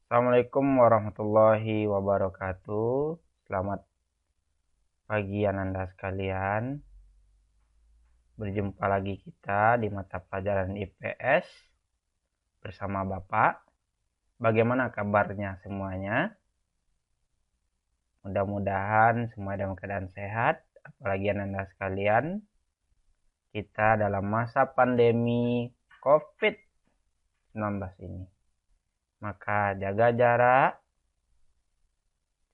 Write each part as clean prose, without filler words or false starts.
Assalamualaikum warahmatullahi wabarakatuh. Selamat pagi Ananda sekalian. Berjumpa lagi kita di mata pelajaran IPS bersama Bapak. Bagaimana kabarnya semuanya? Mudah-mudahan semua dalam keadaan sehat. Apalagi Ananda sekalian, kita dalam masa pandemi COVID-19 ini. Maka jaga jarak,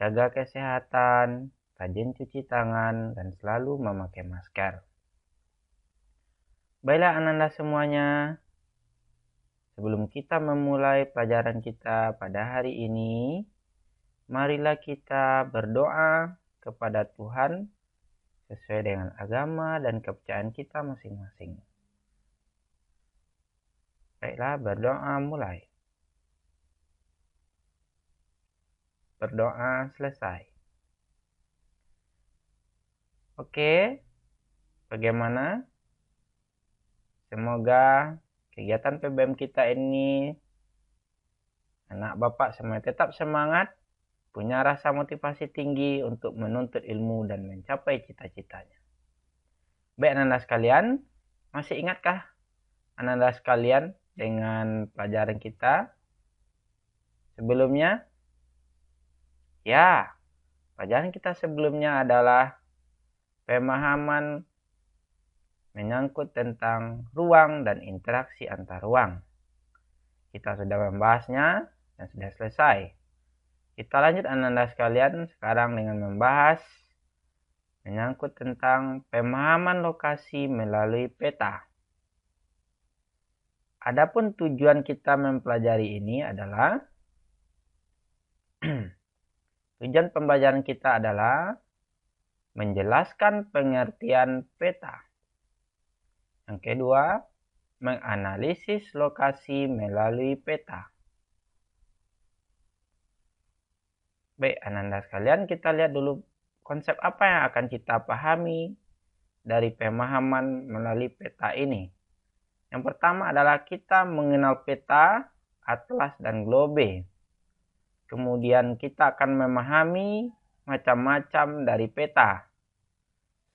jaga kesehatan, rajin cuci tangan, dan selalu memakai masker. Baiklah Ananda semuanya, sebelum kita memulai pelajaran kita pada hari ini, marilah kita berdoa kepada Tuhan sesuai dengan agama dan kepercayaan kita masing-masing. Baiklah, berdoa mulai. Berdoa selesai. Oke, bagaimana? Semoga kegiatan PBM kita ini anak Bapak semua tetap semangat, punya rasa motivasi tinggi untuk menuntut ilmu dan mencapai cita-citanya. Baik Ananda sekalian, masih ingatkah Ananda sekalian dengan pelajaran kita sebelumnya? Ya, pelajaran kita sebelumnya adalah pemahaman menyangkut tentang ruang dan interaksi antar ruang. Kita sudah membahasnya dan sudah selesai. Kita lanjut Ananda sekalian sekarang dengan membahas menyangkut tentang pemahaman lokasi melalui peta. Adapun tujuan kita mempelajari ini adalah tujuan pembelajaran kita adalah menjelaskan pengertian peta. Yang kedua, menganalisis lokasi melalui peta. Baik, Ananda sekalian, kita lihat dulu konsep apa yang akan kita pahami dari pemahaman melalui peta ini. Yang pertama adalah kita mengenal peta, atlas, dan globe. Kemudian kita akan memahami macam-macam dari peta.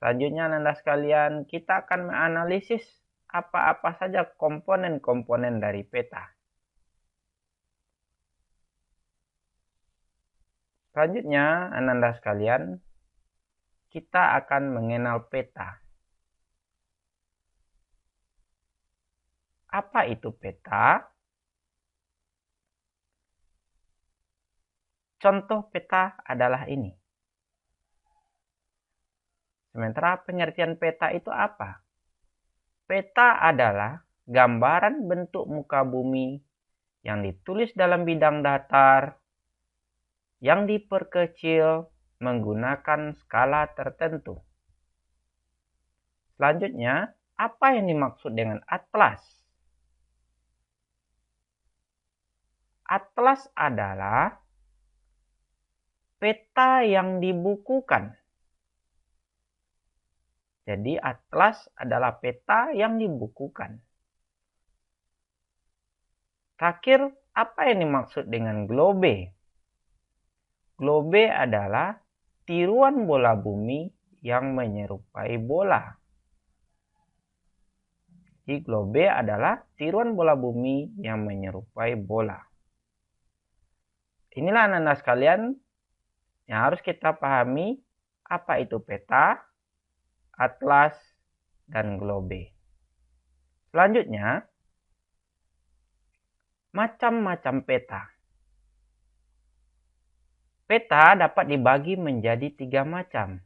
Selanjutnya Ananda sekalian, kita akan menganalisis apa-apa saja komponen-komponen dari peta. Selanjutnya Ananda sekalian, kita akan mengenal peta. Apa itu peta? Contoh peta adalah ini. Sementara pengertian peta itu apa? Peta adalah gambaran bentuk muka bumi yang ditulis dalam bidang datar yang diperkecil menggunakan skala tertentu. Selanjutnya, apa yang dimaksud dengan atlas? Atlas adalah peta yang dibukukan. Jadi atlas adalah peta yang dibukukan. Terakhir, apa yang dimaksud dengan globe? Globe adalah tiruan bola bumi yang menyerupai bola. Jadi globe adalah tiruan bola bumi yang menyerupai bola. Inilah Ananda sekalian yang harus kita pahami apa itu peta, atlas, dan globe. Selanjutnya, macam-macam peta. Peta dapat dibagi menjadi 3 macam,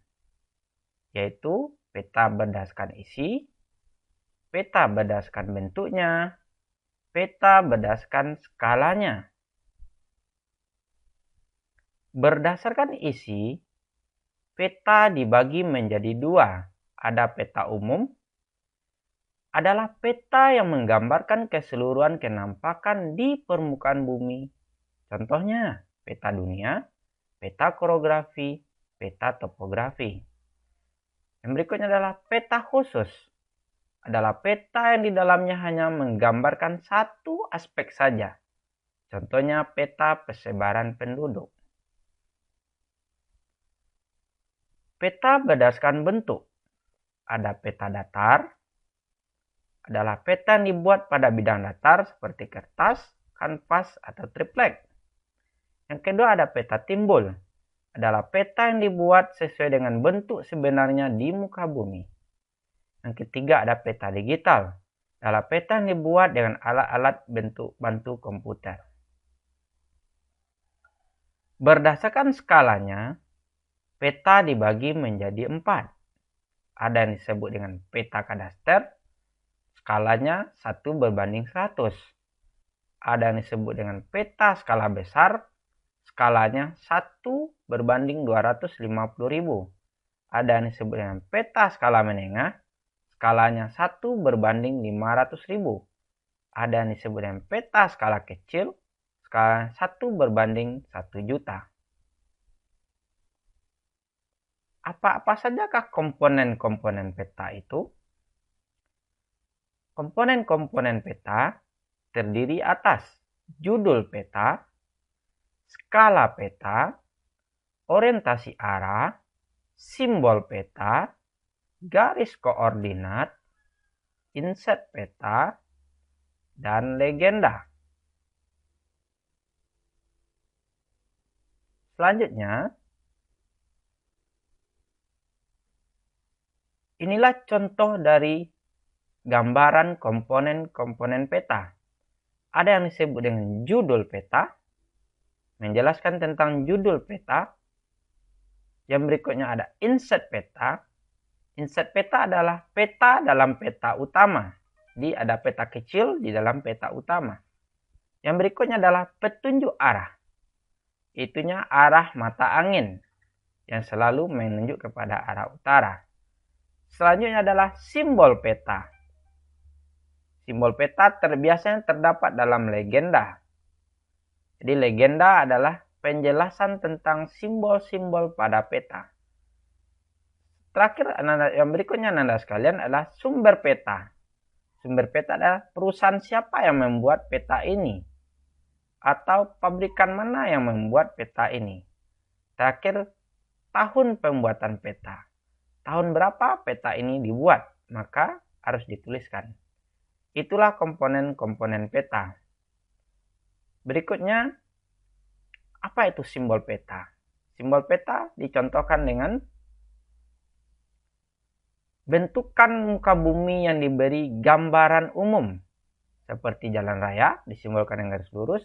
yaitu peta berdasarkan isi, peta berdasarkan bentuknya, peta berdasarkan skalanya. Berdasarkan isi, peta dibagi menjadi 2. Ada peta umum, adalah peta yang menggambarkan keseluruhan kenampakan di permukaan bumi. Contohnya, peta dunia, peta korografi, peta topografi. Yang berikutnya adalah peta khusus. Adalah peta yang di dalamnya hanya menggambarkan satu aspek saja. Contohnya peta persebaran penduduk. Peta berdasarkan bentuk. Ada peta datar, adalah peta yang dibuat pada bidang datar seperti kertas, kanvas, atau triplek. Yang kedua ada peta timbul, adalah peta yang dibuat sesuai dengan bentuk sebenarnya di muka bumi. Yang ketiga ada peta digital, adalah peta yang dibuat dengan alat-alat bentuk bantu komputer. Berdasarkan skalanya, peta dibagi menjadi 4. Ada yang disebut dengan peta kadaster, skalanya 1:100. Ada yang disebut dengan peta skala besar, skalanya 1:250.000. Ada yang disebut dengan peta skala menengah, skalanya 1:500.000. Ada yang disebut dengan peta skala kecil, skala 1:1.000.000. Apa sajakah komponen-komponen peta itu? Komponen-komponen peta terdiri atas judul peta, skala peta, orientasi arah, simbol peta, garis koordinat, inset peta, dan legenda. Selanjutnya, inilah contoh dari gambaran komponen-komponen peta. Ada yang disebut dengan judul peta, menjelaskan tentang judul peta. Yang berikutnya ada inset peta. Inset peta adalah peta dalam peta utama. Jadi ada peta kecil di dalam peta utama. Yang berikutnya adalah petunjuk arah. Itunya arah mata angin yang selalu menunjuk kepada arah utara. Selanjutnya adalah simbol peta. Simbol peta biasanya terdapat dalam legenda. Jadi legenda adalah penjelasan tentang simbol-simbol pada peta. Terakhir, yang berikutnya Anda sekalian adalah sumber peta. Sumber peta adalah perusahaan siapa yang membuat peta ini. Atau pabrikan mana yang membuat peta ini. Terakhir, tahun pembuatan peta. Tahun berapa peta ini dibuat, maka harus dituliskan. Itulah komponen-komponen peta. Berikutnya, apa itu simbol peta? Simbol peta dicontohkan dengan bentukan muka bumi yang diberi gambaran umum. Seperti jalan raya disimbolkan dengan garis lurus,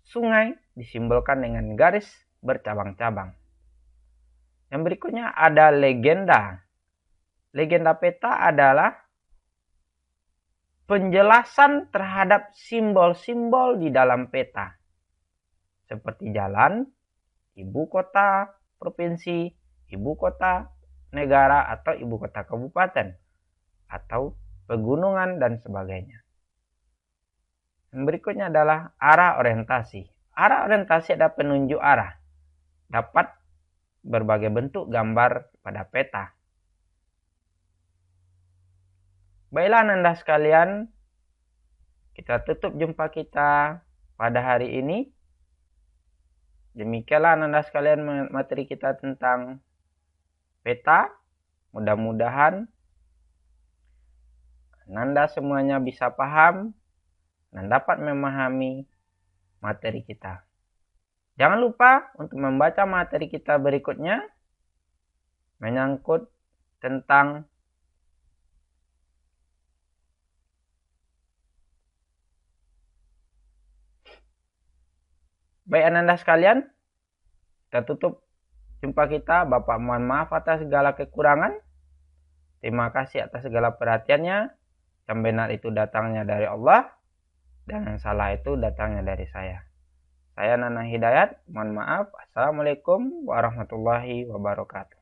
sungai disimbolkan dengan garis bercabang-cabang. Yang berikutnya ada legenda. Legenda peta adalah penjelasan terhadap simbol-simbol di dalam peta. Seperti jalan, ibu kota provinsi, ibu kota negara atau ibu kota kabupaten, atau pegunungan dan sebagainya. Yang berikutnya adalah arah orientasi. Arah orientasi adalah penunjuk arah. Dapat berbagai bentuk gambar pada peta. Baiklah Anda sekalian, kita tutup jumpa kita pada hari ini. Demikianlah Anda sekalian materi kita tentang peta. Mudah-mudahan Anda semuanya bisa paham dan dapat memahami materi kita. Jangan lupa untuk membaca materi kita berikutnya menyangkut tentang baik Anda sekalian, kita tutup jumpa kita. Bapak mohon maaf atas segala kekurangan. Terima kasih atas segala perhatiannya. Yang benar itu datangnya dari Allah, dan yang salah itu datangnya dari saya. Saya Nana Hidayat, mohon maaf. Assalamualaikum warahmatullahi wabarakatuh.